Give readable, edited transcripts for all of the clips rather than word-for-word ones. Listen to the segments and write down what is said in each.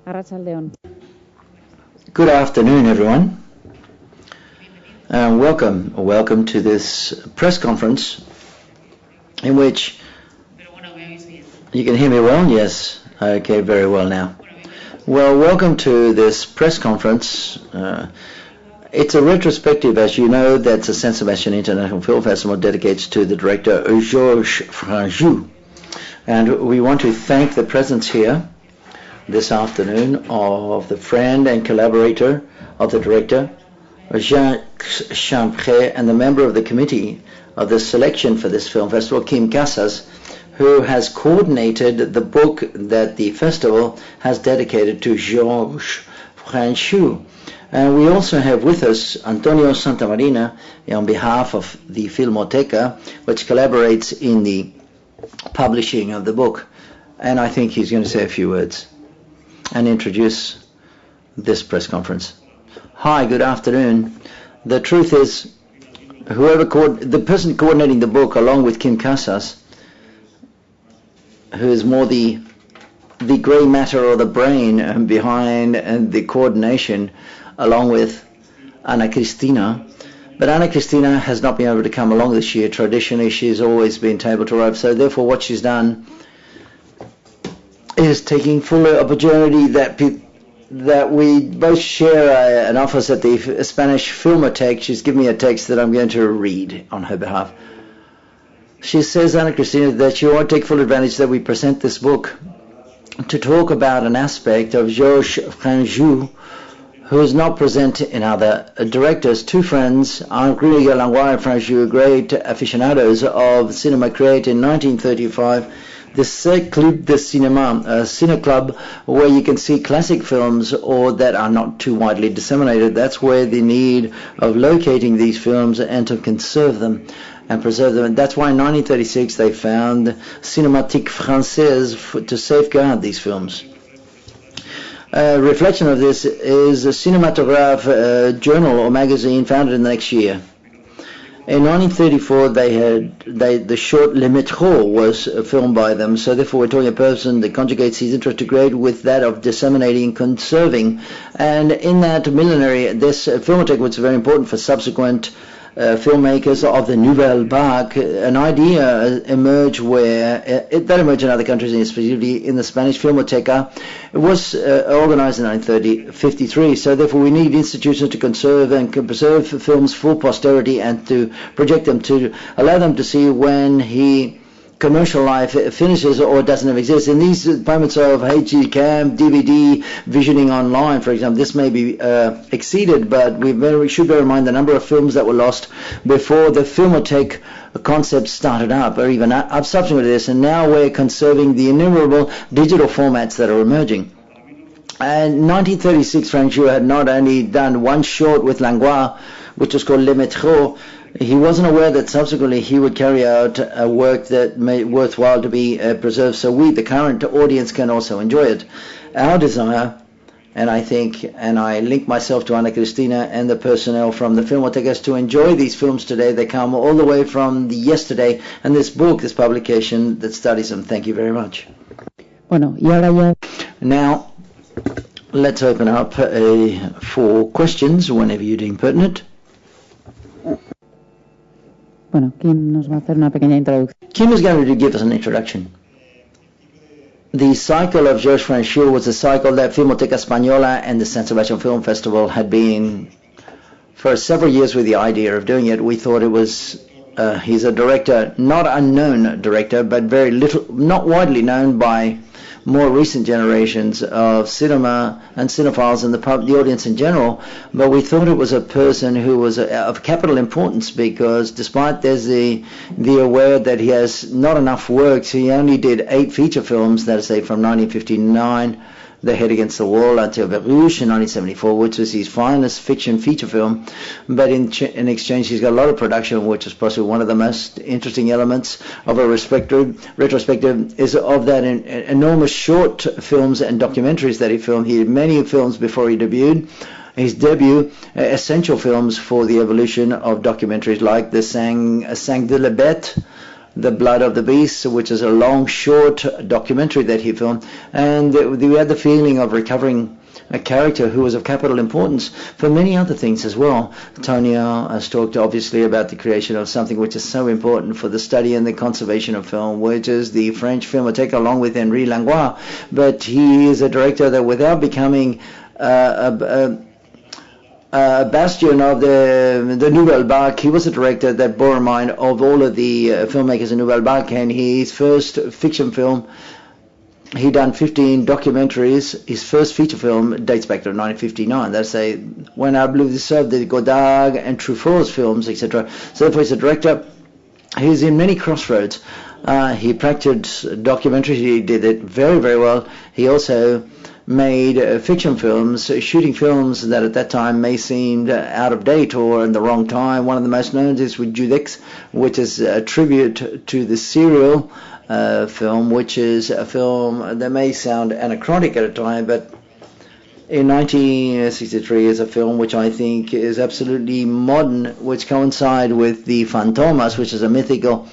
Arratsaldeon. Good afternoon, everyone. Welcome to this press conference in which you can hear me well? Yes. Okay, very well now. Well, welcome to this press conference. It's a retrospective, as you know, that the San Sebastian International Film Festival dedicates to the director Georges Franju. And we want to thank the presence here this afternoon of the friend and collaborator of the director, Jacques Champreux, and the member of the committee of the selection for this film festival, Quim Casas, who has coordinated the book that the festival has dedicated to Georges Franju. And we also have with us Antonio Santamarina on behalf of the Filmoteca, which collaborates in the publishing of the book. And I think he's going to say a few words and introduce this press conference. Hi, good afternoon. The truth is, the person coordinating the book, along with Quim Casas, who is more the grey matter or the brain behind the coordination, along with Ana Cristina. But Ana Cristina has not been able to come along this year. Traditionally, she's always been able to arrive. So therefore, what she's done is taking full opportunity that we both share an office at the Spanish Filmoteca. She's given me a text that I'm going to read on her behalf. She says, Ana Cristina, that she won't take full advantage that we present this book to talk about an aspect of Georges Franju who is not present in other directors. Two friends, Henri Langlois and Franju, great aficionados of cinema, created in 1935 the Club de Cinéma, a cine club where you can see classic films or that are not too widely disseminated. That's where the need of locating these films and to conserve them and preserve them. And that's why in 1936 they found Cinématique Française to safeguard these films. A reflection of this is a Cinématographe journal or magazine founded in the next year. In 1934, the short Le Métro was filmed by them, so therefore we're talking a person that conjugates his interest to create with that of disseminating and conserving. And in that millenary, this Filmoteca was very important for subsequent filmmakers of the Nouvelle Vague. An idea emerged that emerged in other countries, and specifically in the Spanish Filmoteca. It was organized in 1953, so therefore we need institutions to conserve and preserve films for posterity and to project them, to allow them to see when commercial life finishes or doesn't exist. In these moments of HD cam, DVD, visioning online, for example, this may be exceeded, but we should bear in mind the number of films that were lost before the Filmoteca concept started up, or even up subsequent to this, and now we're conserving the innumerable digital formats that are emerging. And in 1936, Franju had not only done one short with Langlois, which was called Le Métro. He wasn't aware that subsequently he would carry out a work that made worthwhile to be preserved, so we, the current audience, can also enjoy it. Our desire, and I link myself to Ana Cristina and the personnel from the Filmoteca, is to enjoy these films today. They come all the way from the yesterday, and this book, this publication that studies them. Thank you very much. Now, let's open up for questions whenever you deem pertinent. Quim nos va a hacer una pequeña introducción. Quim is going to give us an introduction. The cycle of Georges Franju was a cycle that Filmoteca Española and the San Sebastian Film Festival had been for several years with the idea of doing it. We thought it was, he's a director, not unknown director, but very little, not widely known by more recent generations of cinema and cinephiles and the audience in general, but we thought it was a person who was of capital importance, because despite there's the aware that he has not enough works, he only did 8 feature films, that is, say, from 1959, The Head Against the Wall, until Beruche in 1974, which was his finest fiction feature film. But in exchange, he's got a lot of production, which is possibly one of the most interesting elements of a retrospective is of that enormous short films and documentaries that he filmed. He did many films before he debuted. His debut, essential films for the evolution of documentaries, like the Sang de la Bête, The Blood of the Beast, which is a long, short documentary that he filmed. And we had the feeling of recovering a character who was of capital importance for many other things as well. Tonio has talked obviously about the creation of something which is so important for the study and the conservation of film, which is the French Filmothèque, along with Henri Langlois. But he is a director that, without becoming a bastion of the Nouvelle Vague, he was a director that bore in mind of all of the filmmakers in Nouvelle Vague, and his first fiction film, he done 15 documentaries. His first feature film dates back to 1959. That's when I believe this served the Godard and Truffaut's films, etc. So therefore he's a director. He's in many crossroads. He practiced documentary. He did it very, very well. He also made fiction films, shooting films that at that time may seem out of date or in the wrong time. One of the most known is with Judex, which is a tribute to the serial film, which is a film that may sound anachronistic at a time, but in 1963 is a film which I think is absolutely modern, which coincides with the Fantomas, which is a mythical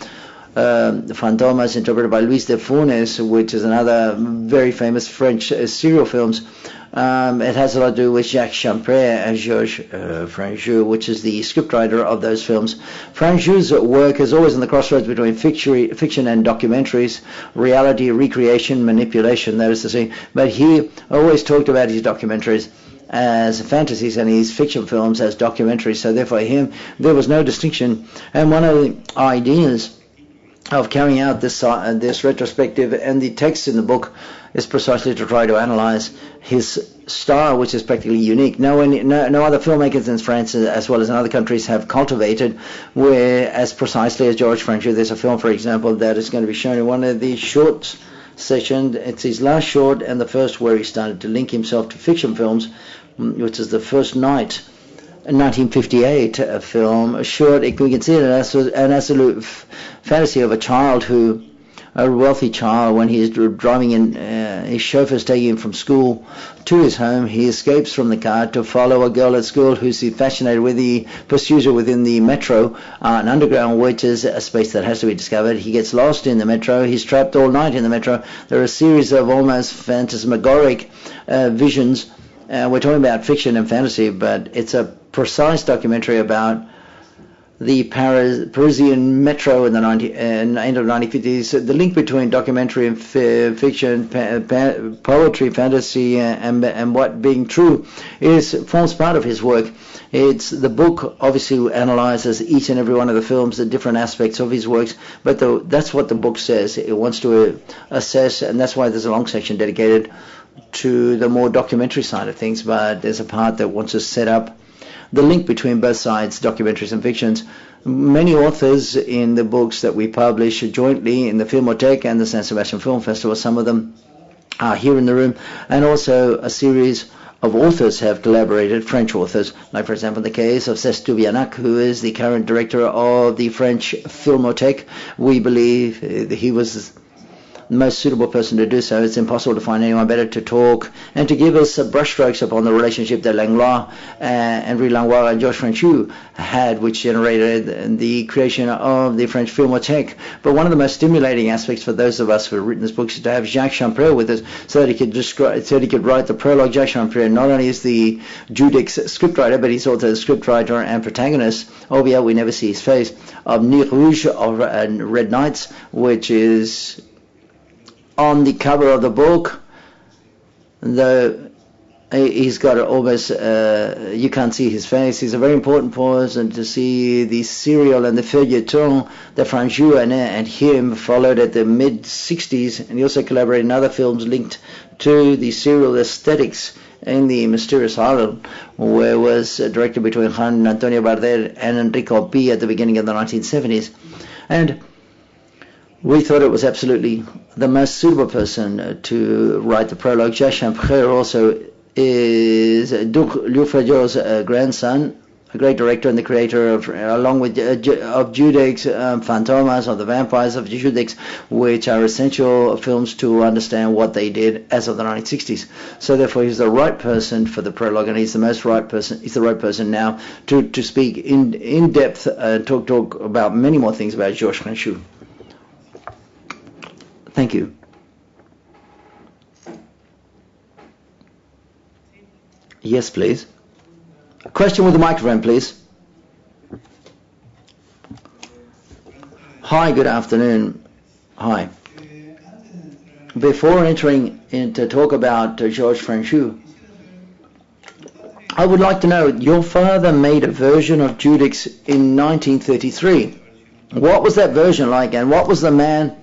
Fantomas interpreted by Luis de Funes, which is another very famous French serial films. It has a lot to do with Jacques Champreux and Georges Franju, which is the scriptwriter of those films. Franju's work is always in the crossroads between fiction and documentaries, reality, recreation, manipulation, that is to say. But he always talked about his documentaries as fantasies and his fiction films as documentaries. So therefore him, there was no distinction. And one of the ideas of carrying out this retrospective and the text in the book is precisely to try to analyze his style, which is practically unique. No other filmmakers in France, as well as in other countries, have cultivated where, as precisely as Georges Franju. There's a film, for example, that is going to be shown in one of the short sessions. It's his last short and the first where he started to link himself to fiction films, which is The First Night, a 1958 film, a short. We can see it as an absolute fantasy of a wealthy child, when he is driving in, his chauffeur's taking him from school to his home. He escapes from the car to follow a girl at school who's fascinated with. He pursues her within the metro, an underground, which is a space that has to be discovered. He gets lost in the metro. He's trapped all night in the metro. There are a series of almost phantasmagoric visions. We're talking about fiction and fantasy, but it's a precise documentary about the Parisian metro in the end of the 1950s. The link between documentary and fiction, poetry, fantasy, and what being true forms part of his work. The book obviously analyzes each and every one of the films, the different aspects of his works, but that's what the book says. It wants to assess, and that's why there's a long section dedicated to the more documentary side of things, but there's a part that wants to set up the link between both sides, documentaries and fictions. Many authors in the books that we publish jointly in the Filmothèque and the San Sebastian Film Festival, some of them are here in the room, and also a series of authors have collaborated, French authors, like for example the case of Cesc Toubianac, who is the current director of the French Filmothèque. We believe he was the most suitable person to do so. It's impossible to find anyone better to talk and to give us brushstrokes upon the relationship that Henri Langlois and Georges Franju had, which generated the creation of the French Filmothèque. But one of the most stimulating aspects for those of us who have written this book is to have Jacques Champreux with us, so that he could write the prologue. Jacques Champreux not only is the Judex scriptwriter, but he's also the scriptwriter and protagonist, albeit we never see his face, of Nuit Rouge and Red Nights, which is on the cover of the book. Though he's got almost, you can't see his face. He's a very important person to see the serial and the feuilleton that Franju and him followed at the mid-60s, and he also collaborated in other films linked to the serial aesthetics in the Mysterious Island, where it was directed between Juan Antonio Bardel and Enrico P. at the beginning of the 1970s. And we thought it was absolutely the most suitable person to write the prologue. Jacques Champreux also is Duc Liu grandson, a great director and the creator of, along with of Judex, Fantomas, of the Vampires of Judex, which are essential films to understand what they did as of the 1960s. So therefore he's the right person for the prologue, and he's the right person now to speak in depth, talk about many more things about Georges Franju. Thank you. Yes, please. A question with the microphone, please. Hi, good afternoon. Hi. Before entering into talk about Georges Franju, I would like to know, your father made a version of Judix in 1933. What was that version like, and what was the man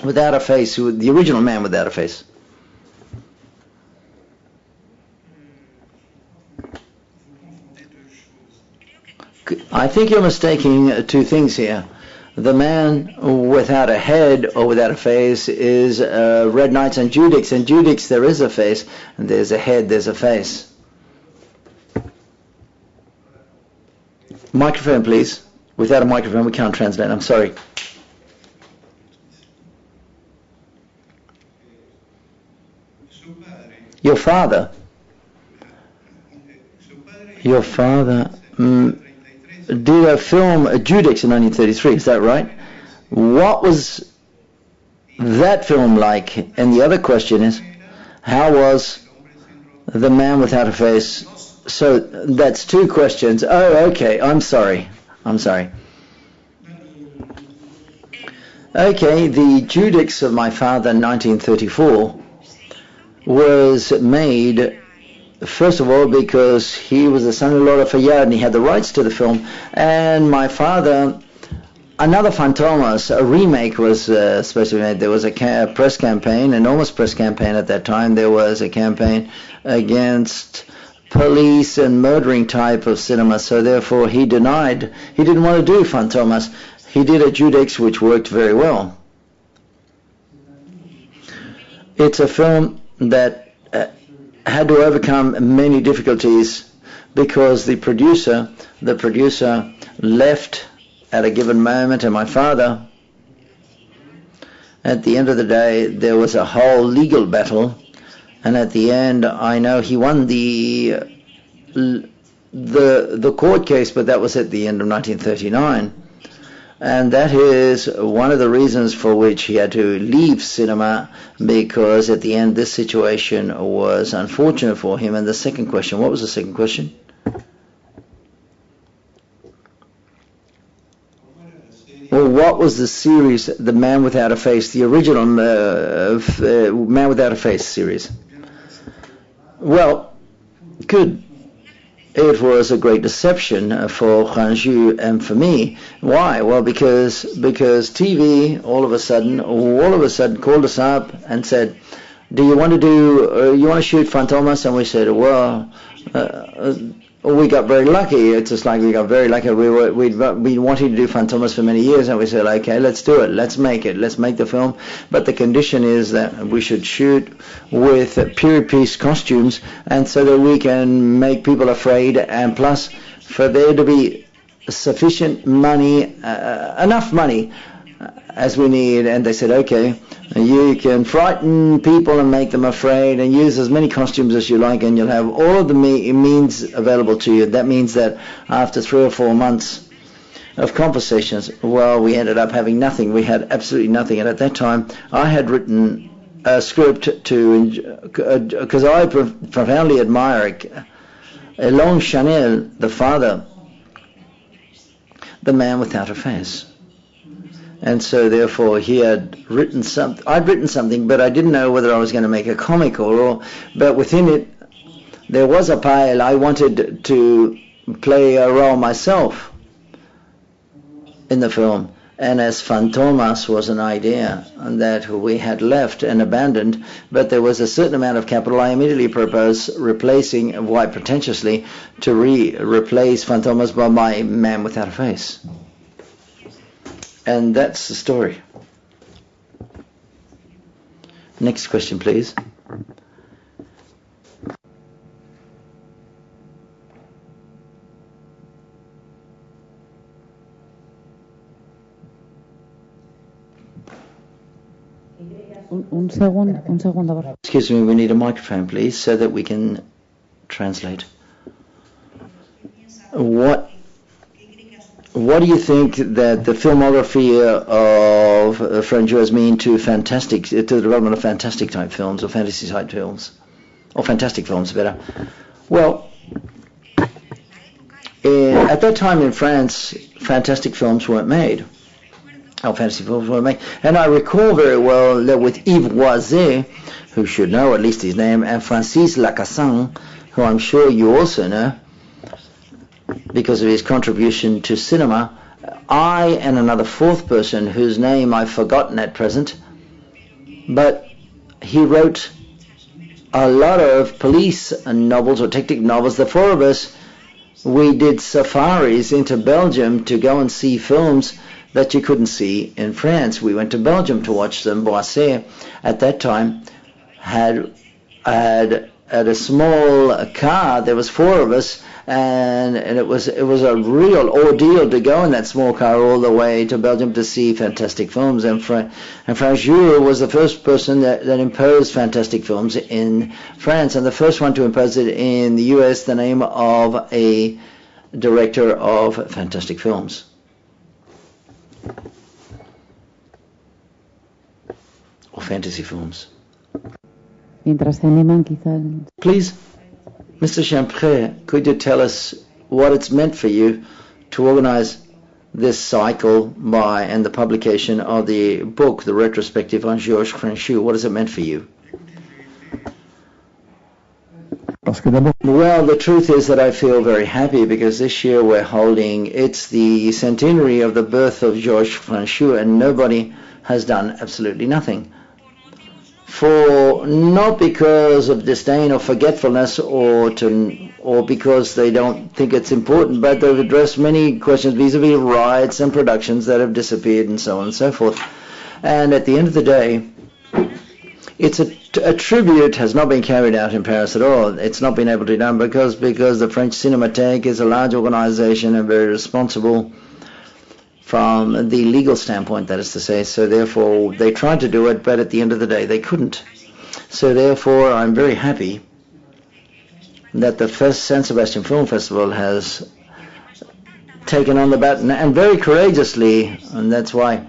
without a face, the original man without a face? I think you're mistaking two things here. The man without a head or without a face is Red Knights and Judix. In Judix there is a face, and there's a head, there's a face. Microphone, please. Without a microphone we can't translate, I'm sorry. Your father did a film, Judix, in 1933, is that right? What was that film like? And the other question is, how was the man without a face? So that's two questions. Oh, okay, I'm sorry. Okay, the Judix of my father in 1934 was made, first of all, because he was the son-in-law of Fayard and he had the rights to the film. And my father, another Fantomas, a remake was supposed to be made. There was a press campaign, enormous press campaign at that time. There was a campaign against police and murdering type of cinema. So therefore he denied, he didn't want to do Fantomas. He did a Judix which worked very well. It's a film that had to overcome many difficulties because the producer left at a given moment, and my father, at the end of the day, there was a whole legal battle, and at the end, I know he won the court case, but that was at the end of 1939. And that is one of the reasons for which he had to leave cinema, because at the end this situation was unfortunate for him. And the second question, what was the second question? Well, what was the series, The Man Without a Face, the original Man Without a Face series? Well, good. It was a great deception for Franju and for me. Why? Well, because TV all of a sudden called us up and said, "Do you want to shoot Fantomas?" And we said, "Well, we got very lucky. It's just like we got very lucky. We'd been wanting to do Fantomas for many years, and we said, okay, let's do it. Let's make it. Let's make the film. But the condition is that we should shoot with period piece costumes, and so that we can make people afraid, and plus for there to be sufficient money, enough money as we need." And they said, okay, you can frighten people and make them afraid and use as many costumes as you like, and you'll have all of the means available to you. That means that after 3 or 4 months of conversations, well, we ended up having nothing. We had absolutely nothing. And at that time, I had written a script because I profoundly admire Elon Chanel, the father, the man without a face. And so therefore he had written something. I'd written something, but I didn't know whether I was going to make a comic but within it there was a pile. I wanted to play a role myself in the film, and as Fantomas was an idea that we had left and abandoned, but there was a certain amount of capital. I immediately proposed replacing, quite pretentiously, to replace Fantomas by my Man Without a Face. And that's the story. Next question, please. Un segundo. Excuse me, we need a microphone, please, so that we can translate. What what do you think that the filmography of Franju has mean to the development of fantastic type films, or fantasy type films, or fantastic films better? Well, at that time in France, fantastic films weren't made. Fantasy films weren't made. And I recall very well that with Yves Roiset, who should know at least his name, and Francis Lacassagne, who I'm sure you also know, because of his contribution to cinema, I and another fourth person whose name I've forgotten at present, but he wrote a lot of police novels or detective novels. The four of us, we did safaris into Belgium to go and see films that you couldn't see in France. We went to Belgium to watch them. Boisset at that time had a small car. There was four of us, and it was a real ordeal to go in that small car all the way to Belgium to see fantastic films. And Franju was the first person that imposed fantastic films in France, and the first one to impose it in the US, the name of a director of fantastic films. Or fantasy films. Please, Mr. Champreux, could you tell us what it's meant for you to organize this cycle and the publication of the book, the retrospective on Georges Franju? What has it meant for you? Well, the truth is that I feel very happy because this year it's the centenary of the birth of Georges Franju, and nobody has done absolutely nothing. Not because of disdain or forgetfulness or because they don't think it's important, but they've addressed many questions vis-a-vis rights and productions that have disappeared and so on and so forth. And at the end of the day, it's a tribute has not been carried out in Paris at all. It's not been able to be done because the French Cinémathèque is a large organization and very responsible from the legal standpoint, that is to say. So therefore, they tried to do it, but at the end of the day, they couldn't. So therefore, I'm very happy that the first San Sebastian Film Festival has taken on the baton, and very courageously, and that's why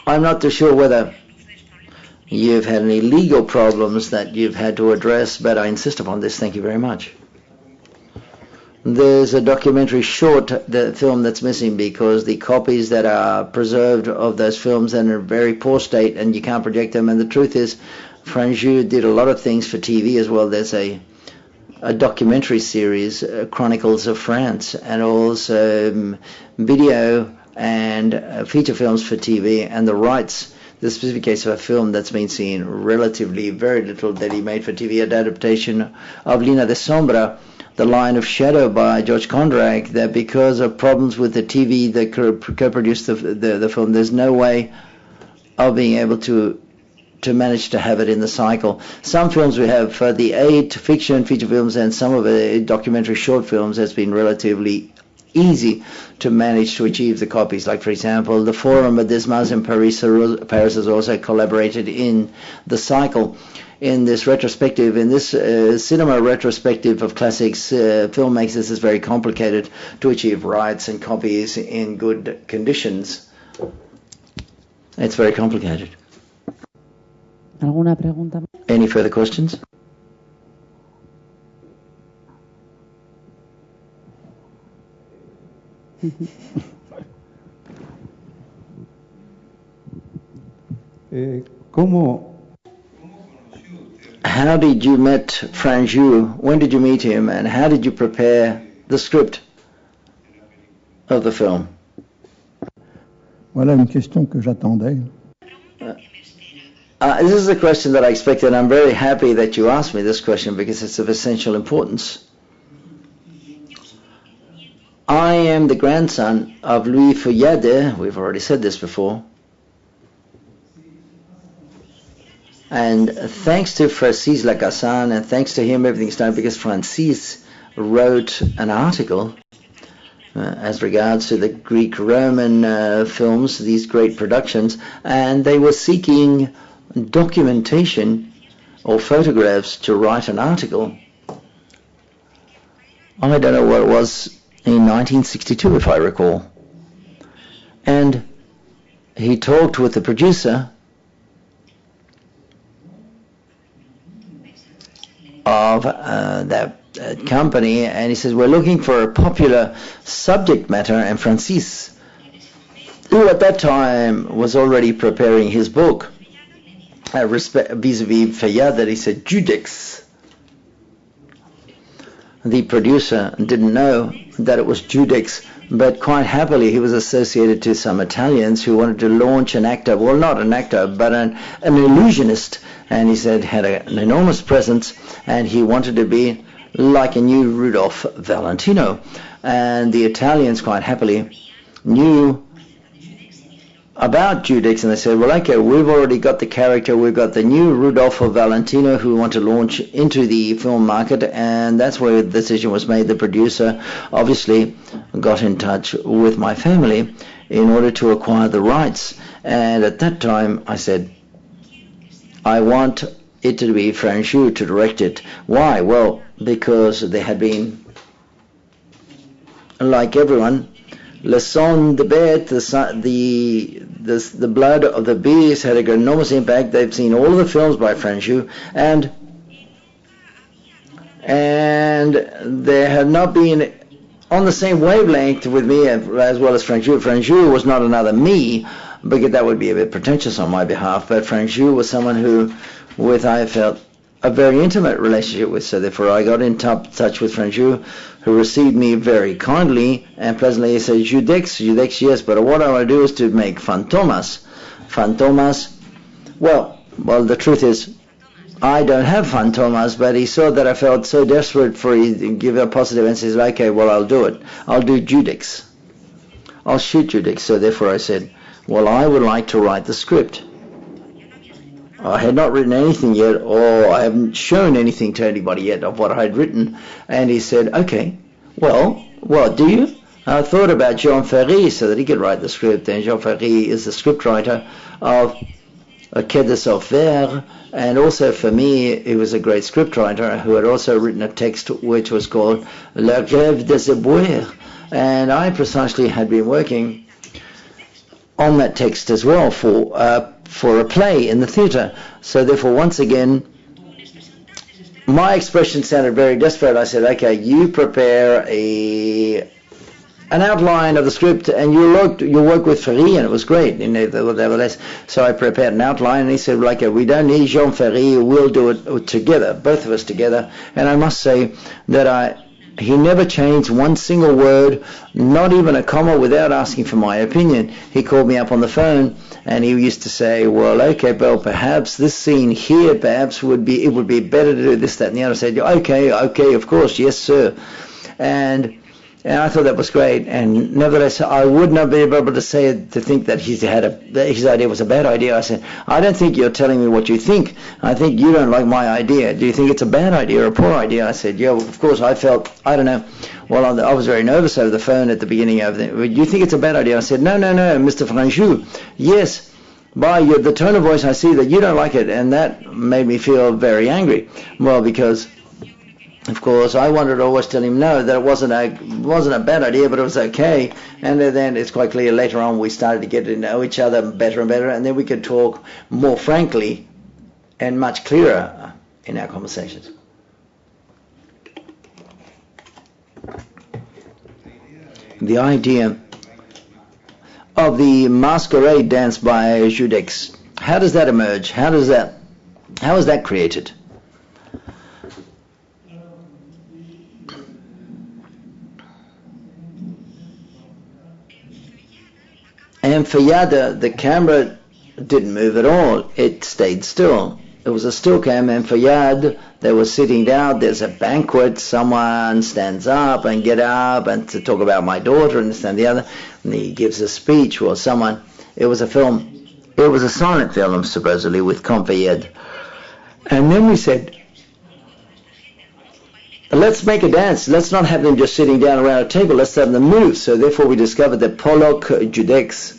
I'm not too sure whether you've had any legal problems that you've had to address, but I insist upon this. Thank you very much. There's a documentary short film that's missing because the copies that are preserved of those films are in a very poor state and you can't project them. And the truth is, Franju did a lot of things for TV as well. There's a documentary series, Chronicles of France, and also video and feature films for TV, and the rights. The specific case of a film that's been seen relatively very little that he made for TV, an adaptation of Lina de Sombra, The Line of Shadow by George Condrac, that because of problems with the TV that co-produced the film, there's no way of being able to manage to have it in the cycle. Some films we have the 8 fiction feature films, and some of the documentary short films has been relatively easy to manage to achieve the copies. Like, for example, the Forum of Desmas in Paris has also collaborated in the cycle. In this retrospective, in this cinema retrospective of classics filmmakers, is very complicated to achieve rights and copies in good conditions. It's very complicated. ¿Alguna pregunta? Any further questions? How did you meet Franju? When did you meet him, and how did you prepare the script of the film? Voilà une question que j'attendais. This is a question that I expected, and I'm very happy that you asked me this question because it's of essential importance. I am the grandson of Louis Feuillade. We've already said this before. And thanks to Francis Lacassagne, and thanks to him, everything's done because Francis wrote an article as regards to the Greek-Roman films, these great productions, and they were seeking documentation or photographs to write an article. I don't know what it was in 1962, if I recall. And he talked with the producer of that company, and he says, we're looking for a popular subject matter, and Francis, who at that time was already preparing his book, vis-a-vis Fayad, that he said, Judex. The producer didn't know that it was Judex, but quite happily he was associated to some Italians who wanted to launch an actor, well, not an actor, but an illusionist, and he said had an enormous presence, and he wanted to be like a new Rudolph Valentino. And the Italians quite happily knew about Judex, and they said, well, okay, we've already got the character, we've got the new Rudolfo Valentino who we want to launch into the film market, and that's where the decision was made. The producer obviously got in touch with my family in order to acquire the rights, and at that time I said, I want it to be Franju to direct it. Why? Well, because there had been, like everyone, Le Sang de Bête, the blood of the beast, had an enormous impact. They've seen all of the films by Franju, and they had not been on the same wavelength with me as well as Franju. Franju was not another me, because that would be a bit pretentious on my behalf, but Franju was someone who, I felt a very intimate relationship with, so therefore I got in touch with Franju, who received me very kindly, and presently he said, Judex, yes, but what I want to do is to make Fantomas. Well, the truth is, I don't have Fantomas, but he saw that I felt so desperate for you to give a positive answer. He said, okay, well, I'll do it. I'll do Judex. I'll shoot Judex. So therefore I said, well, I would like to write the script. I had not written anything yet, or I haven't shown anything to anybody yet of what I had written. And he said, okay, well, what do you? I thought about Jean Ferry so that he could write the script, and Jean Ferry is the scriptwriter of Quai des Orfèvres, and also for me, he was a great scriptwriter who had also written a text which was called La Grève des Éboueurs, and I precisely had been working on that text as well for a play in the theatre. So therefore, once again, my expression sounded very desperate. I said, okay, you prepare an outline of the script, and you work with Ferry, and it was great, nevertheless. So I prepared an outline, and he said, like, we don't need Jean Ferry, we'll do it together, both of us together. And I must say that he never changed one single word, not even a comma, without asking for my opinion. He called me up on the phone, and he used to say, well, okay, Bill, perhaps this scene here, it would be better to do this, that, and the other. I said, okay, of course, yes, sir. And I thought that was great, and nevertheless, I would not be able to think that his idea was a bad idea. I said, I don't think you're telling me what you think. I think you don't like my idea. Do you think it's a bad idea or a poor idea? I said, yeah, well, of course, I don't know. Well, I was very nervous over the phone at the beginning of it. Do you think it's a bad idea? I said, no, Mr. Franju, yes. By the tone of voice, I see that you don't like it, and that made me feel very angry. Well, because, of course, I wanted to always tell him no, that it wasn't a bad idea, but it was okay. And then it's quite clear later on we started to get to know each other better and better, and then we could talk more frankly and much clearer in our conversations. The idea of the masquerade dance by Judex, how does that emerge? How is that created? And for Yada, the camera didn't move at all. It stayed still. It was a still cam, and for Yad, they were sitting down. There's a banquet. Someone stands up and get up and to talk about my daughter and this and the other. And he gives a speech. Well, it was a film. It was a silent film, supposedly, with Compayed. And then we said, let's make a dance. Let's not have them just sitting down around a table. Let's have them move. So therefore we discovered that Pollock Judex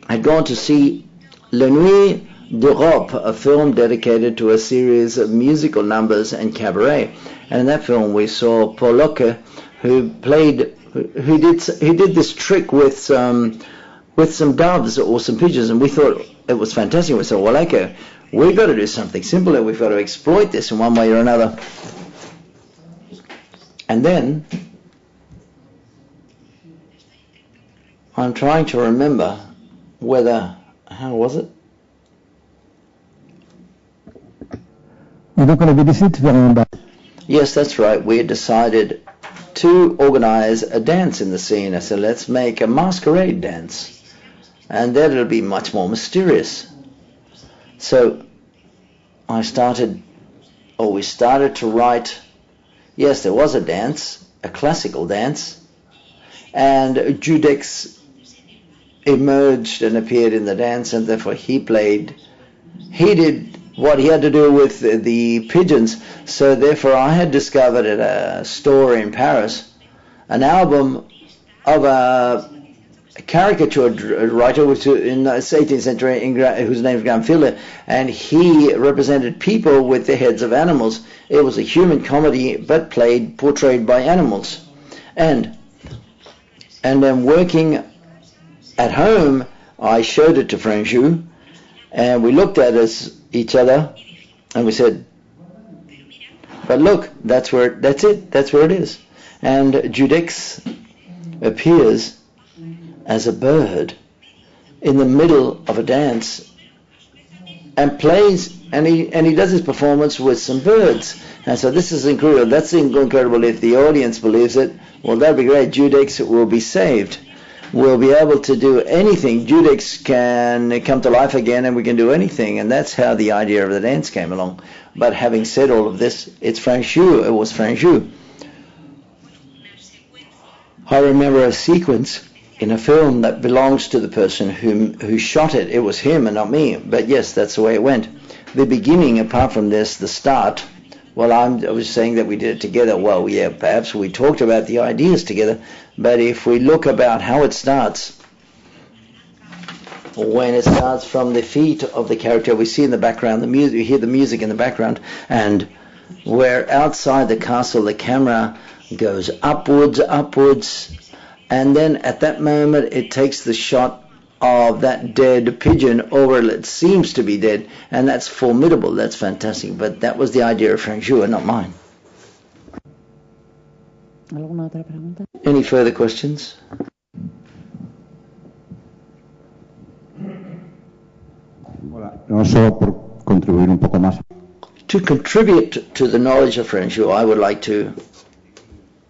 had gone to see La Nuit d'Europe, a film dedicated to a series of musical numbers and cabaret. And in that film we saw Pollock, who did this trick with some doves or some pigeons, and we thought it was fantastic. We thought, well, okay, we've got to do something simpler. We've got to exploit this in one way or another. And then I'm trying to remember how was it? Yes, that's right. We had decided to organize a dance in the scene. I said, let's make a masquerade dance, and then it'll be much more mysterious. So we started to write. Yes, there was a dance, a classical dance, and Judex emerged and appeared in the dance, and therefore he did what he had to do with the pigeons. So therefore I had discovered at a store in Paris an album of a caricature writer which in the 18th century whose name is Gramfille, and he represented people with the heads of animals. It was a human comedy but portrayed by animals. And then working at home, I showed it to Franju, and we looked at each other, and we said, but look, that's where it is. And Judex appears as a bird in the middle of a dance and plays, and he does his performance with some birds. And so this is incredible. That's incredible. If the audience believes it, well, that'd be great. Judex will be saved. We'll be able to do anything. Judex can come to life again, and we can do anything. And that's how the idea of the dance came along. But having said all of this, it's Franju. It was Franju. I remember a sequence in a film that belongs to the person who shot it. It was him and not me. But yes, that's the way it went. The beginning, apart from this, the start, well, I was saying that we did it together. Well, yeah, perhaps we talked about the ideas together. But if we look about how it starts, when it starts from the feet of the character, we see in the background the music, we hear the music in the background, and where outside the castle the camera goes upwards, and then at that moment it takes the shot of that dead pigeon over it seems to be dead, and that's formidable, that's fantastic. But that was the idea of Franju and not mine. ¿Alguna otra pregunta? Any further questions? To contribute to the knowledge of Franju, I would like to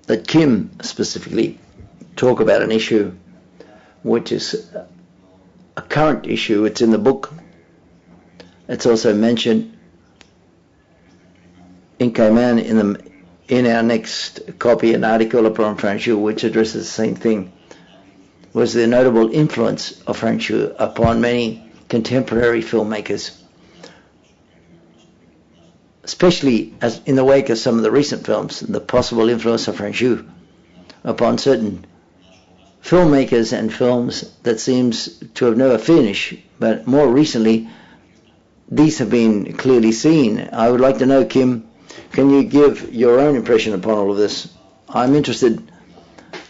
let Quim specifically talk about an issue which is a current issue. It's in the book. It's also mentioned in Cayman in our next copy, an article upon Franju which addresses the same thing. Was the notable influence of Franju upon many contemporary filmmakers, especially as in the wake of some of the recent films, the possible influence of Franju upon certain filmmakers and films that seems to have never finished, but more recently these have been clearly seen. I would like to know, Quim, can you give your own impression upon all of this? I'm interested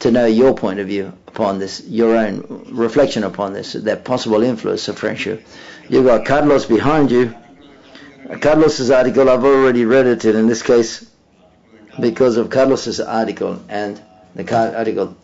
to know your point of view upon this, your own reflection upon this, that possible influence of Franju. You've got Carlos behind you. Carlos's article, I've already read it in this case because of Carlos's article and the article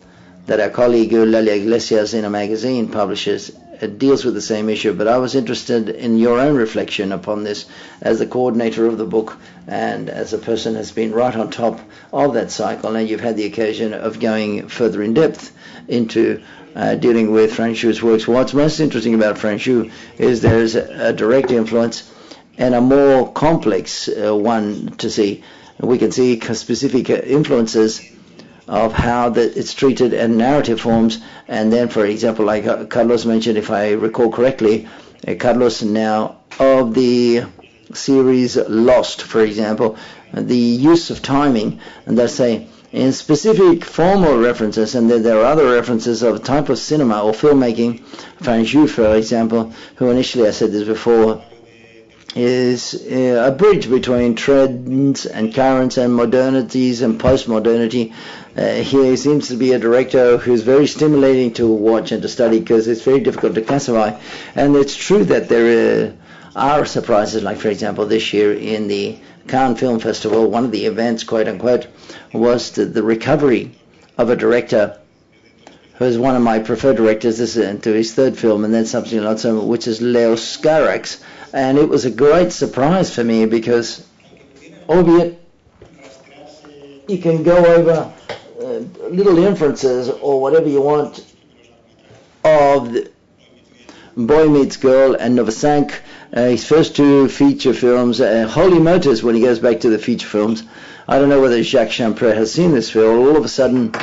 that our colleague Eulalia Iglesias in a magazine publishes. It deals with the same issue, but I was interested in your own reflection upon this as the coordinator of the book and as a person who's been right on top of that cycle, and you've had the occasion of going further in depth into dealing with Franju's works. What's most interesting about Franju is there's a direct influence and a more complex one to see. We can see specific influences of how it's treated in narrative forms, and then, for example, like Carlos mentioned, if I recall correctly, Carlos now of the series Lost, for example, the use of timing, and they say in specific formal references, and then there are other references of type of cinema or filmmaking. Franju, for example, who initially, I said this before, is a bridge between trends and currents and modernities and post-modernity. He seems to be a director who's very stimulating to watch and to study because it's very difficult to classify. And it's true that there are surprises, like, for example, this year in the Cannes Film Festival, one of the events, quote unquote, was the recovery of a director who is one of my preferred directors. This is into his third film, and then something else, which is Leos Carax. And it was a great surprise for me because, albeit you can go over little inferences or whatever you want of Boy Meets Girl and Novosank, his first two feature films, Holy Motors, when he goes back to the feature films. I don't know whether Jacques Champreux has seen this film. All of a sudden,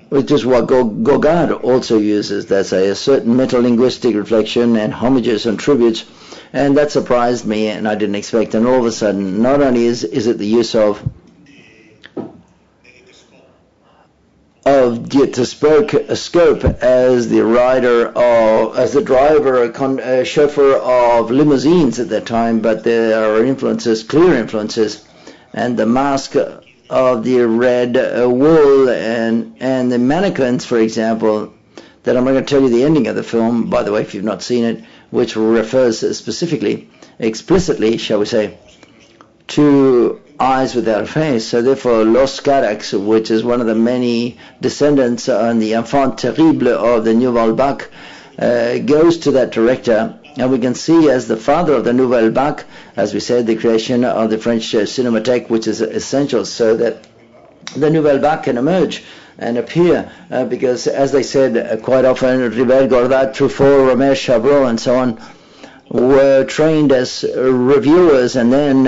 which is what Gauguin also uses, that's a certain metalinguistic reflection and homages and tributes, and that surprised me, and I didn't expect. And all of a sudden, not only is it the use of scope as the driver, chauffeur of limousines at that time, but there are influences, clear influences, and the mask of the red wool and the mannequins, for example, that I'm not going to tell you the ending of the film, by the way, if you've not seen it, which refers specifically, explicitly, shall we say, to Eyes Without a Face. So therefore, Los Carax, which is one of the many descendants on the enfant terrible of the Nouvelle Vague, goes to that director. And we can see as the father of the Nouvelle Vague, as we said, the creation of the French Cinematheque, which is essential so that the Nouvelle Vague can emerge and appear, because as they said quite often, Ribert, Gordat, Truffaut, Romer, Chabrol, and so on, were trained as reviewers and then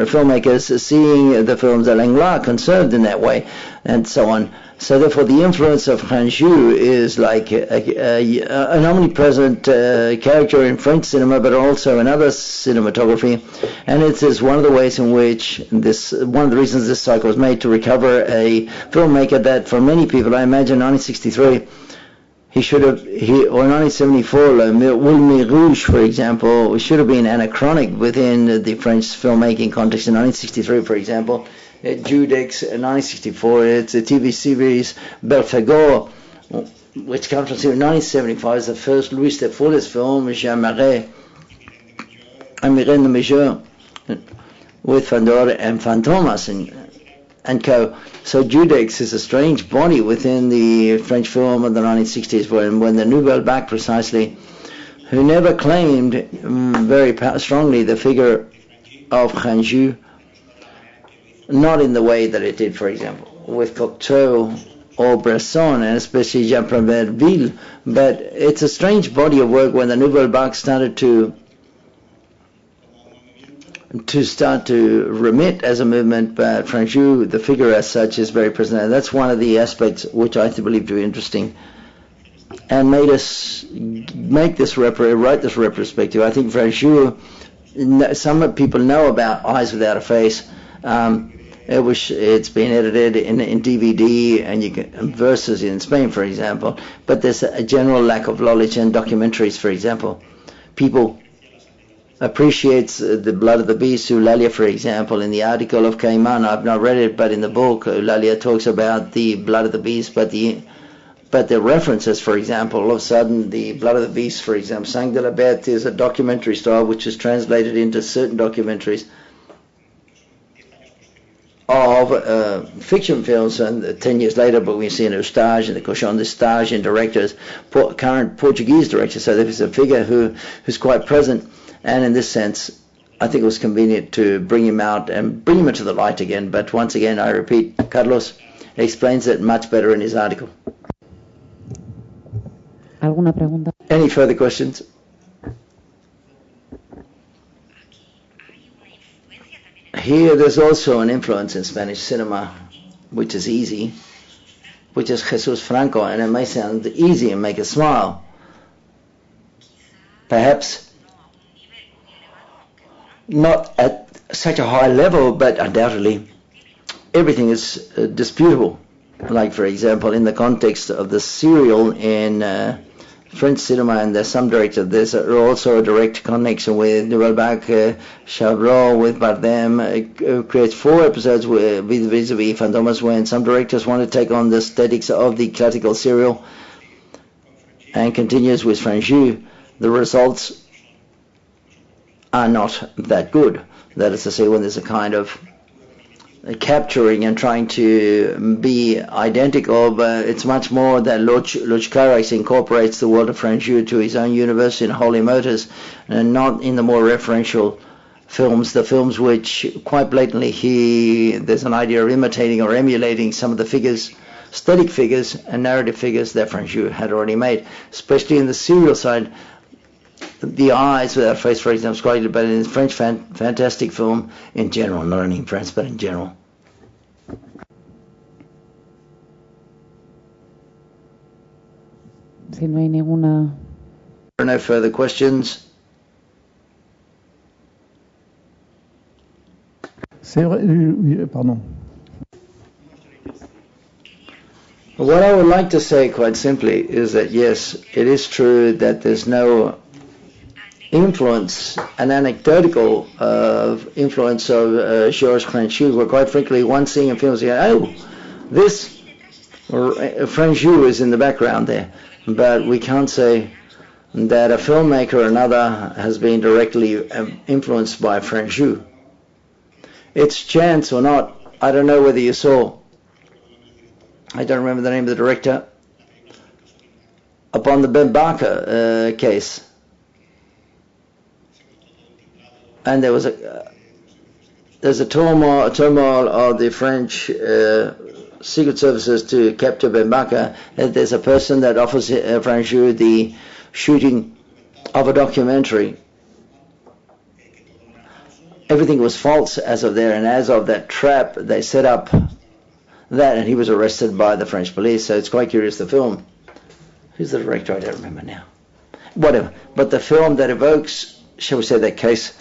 filmmakers, seeing the films à l'Anglois, conserved in that way, and so on. So therefore, the influence of Franju is like an omnipresent character in French cinema, but also in other cinematography. And it is one of the ways in which one of the reasons this cycle was made, to recover a filmmaker that, for many people, I imagine, 1963. Or 1974, Le Moulin Rouge, for example, should have been anachronic within the French filmmaking context. In 1963, for example, Judex, in 1964, it's a TV series, Belphegor, which comes from 1975, is the first Louis de Funès film, Jean Marais, Amiren de Majeur, with Fandor and Fantomas and co. So Judex is a strange body within the French film of the 1960s, when the Nouvelle Vague, precisely, who never claimed very strongly the figure of Franju, not in the way that it did, for example, with Cocteau or Bresson, and especially Jean Ville, but it's a strange body of work when the Nouvelle Vague started to remit as a movement, but Franju, the figure as such, is very present. And that's one of the aspects which I believe to be interesting, and made us write this retrospective. I think Franju, some people know about Eyes Without a Face. It's been edited in DVD and versus in Spain, for example. But there's a general lack of knowledge and documentaries, for example. People appreciates the Blood of the Beast, Eulalia, for example, in the article of Cayman. I've not read it, but in the book, Eulalia talks about the Blood of the Beast, but the references, for example, all of a sudden, the Blood of the Beast, for example, Sang de la Bête is a documentary style which is translated into certain documentaries of fiction films, and 10 years later, but we see an Eustache and the Cochon d'Estage and directors, current Portuguese directors, so there's a figure who's quite present. And in this sense, I think it was convenient to bring him out and bring him into the light again. But once again, I repeat, Carlos explains it much better in his article. ¿Alguna pregunta? Any further questions? Here, there's also an influence in Spanish cinema, which is easy, which is Jesus Franco, and it may sound easy and make us smile. Perhaps not at such a high level, but undoubtedly everything is disputable. Like, for example, in the context of the serial in French cinema, and there's some directors. There's also a direct connection with Nouvelle Vague, Chabrol with Bardem, creates 4 episodes with vis-a-vis Fantomas when some directors want to take on the aesthetics of the classical serial, and continues with Franju. The results are not that good. That is to say, when there's a kind of capturing and trying to be identical, but it's much more that Luchkarex incorporates the world of Franju to his own universe in Holy Motors, and not in the more referential films, the films which quite blatantly there's an idea of imitating or emulating some of the figures, aesthetic figures and narrative figures that Franju had already made, especially in the serial side. The eyes without face, for example, is quite good, but in French fantastic film in general, not only in France, but in general. Si no hay ninguna... There are no further questions. Pardon. What I would like to say quite simply is that yes, it is true that there's no influence, an anecdotal influence of Georges Franju, where quite frankly one seeing a film saying, oh, this Franju is in the background there, but we can't say that a filmmaker or another has been directly influenced by Franju. It's chance or not. I don't know whether you saw, I don't remember the name of the director, upon the Bembaka case. And there's a turmoil of the French secret services to capture Bembaka. There's a person that offers Franju the shooting of a documentary. Everything was false as of there, and as of that trap, they set up that, and he was arrested by the French police. So it's quite curious, the film. Who's the director? I don't remember now. Whatever. But the film that evokes, shall we say, that case,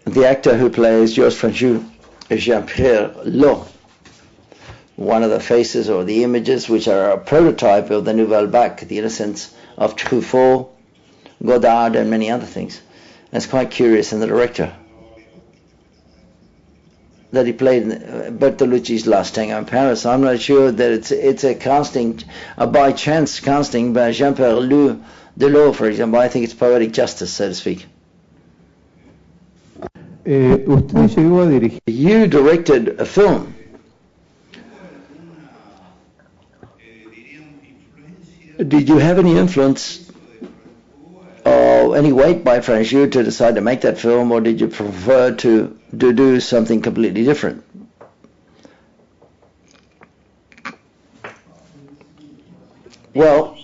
the actor who plays Georges Franju is Jean-Pierre, one of the faces or the images which are a prototype of the Nouvelle Vague, the innocence of Truffaut, Godard, and many other things. And it's quite curious, and the director that he played in Bertolucci's Last Tango in Paris. I'm not sure that it's a casting, a by chance casting by Jean-Pierre Delot, for example. I think it's poetic justice, so to speak. You directed a film. Did you have any influence or any weight by Franju to decide to make that film, or did you prefer to do something completely different? Well,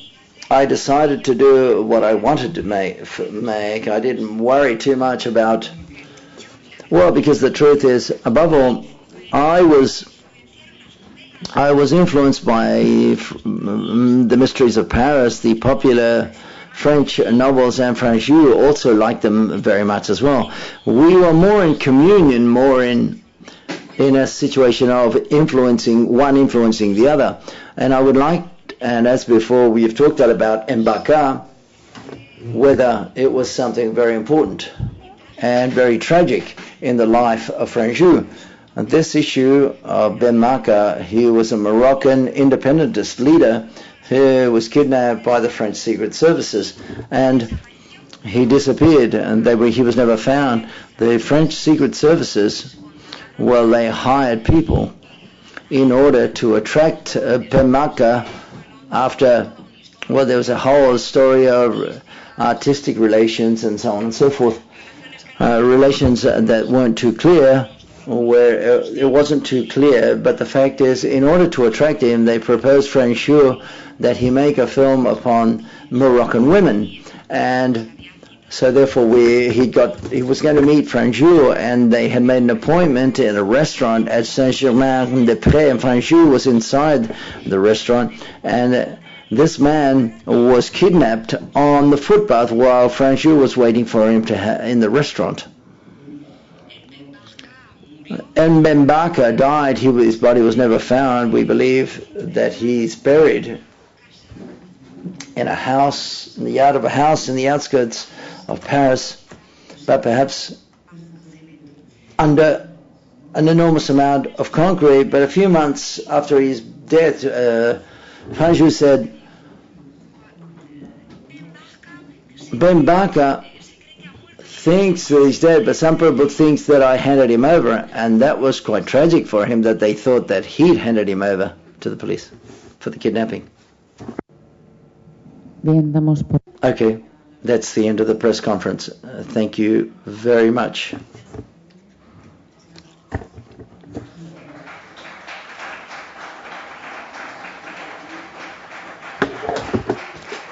I decided to do what I wanted to make. I didn't worry too much about, well, because the truth is, above all, I was influenced by the Mysteries of Paris, the popular French novels, and Franju also liked them very much as well. We were more in communion, more in a situation of one influencing the other. And I would like, and as before we've talked about Mbaka, whether it was something very important and very tragic in the life of Franju. And this issue of Ben Maka, he was a Moroccan independentist leader who was kidnapped by the French secret services, and he disappeared, and he was never found. The French secret services, well, they hired people in order to attract Ben Maka after, well, there was a whole story of artistic relations and so on and so forth, relations that weren't too clear, where it wasn't too clear, but the fact is, in order to attract him, they proposed Franju that he make a film upon Moroccan women, and so therefore he was going to meet Franju, and they had made an appointment in a restaurant at Saint-Germain-des-Prés, and Franju was inside the restaurant, and this man was kidnapped on the footpath while Franju was waiting for him in the restaurant. And Mbaka died. His body was never found. We believe that he's buried in a house, in the yard of a house in the outskirts of Paris, but perhaps under an enormous amount of concrete. But a few months after his death, Franju said, Ben Barker thinks that he's dead, but some people think that I handed him over, and that was quite tragic for him, that they thought that he'd handed him over to the police for the kidnapping. Bien, damos por... Okay, that's the end of the press conference. Thank you very much.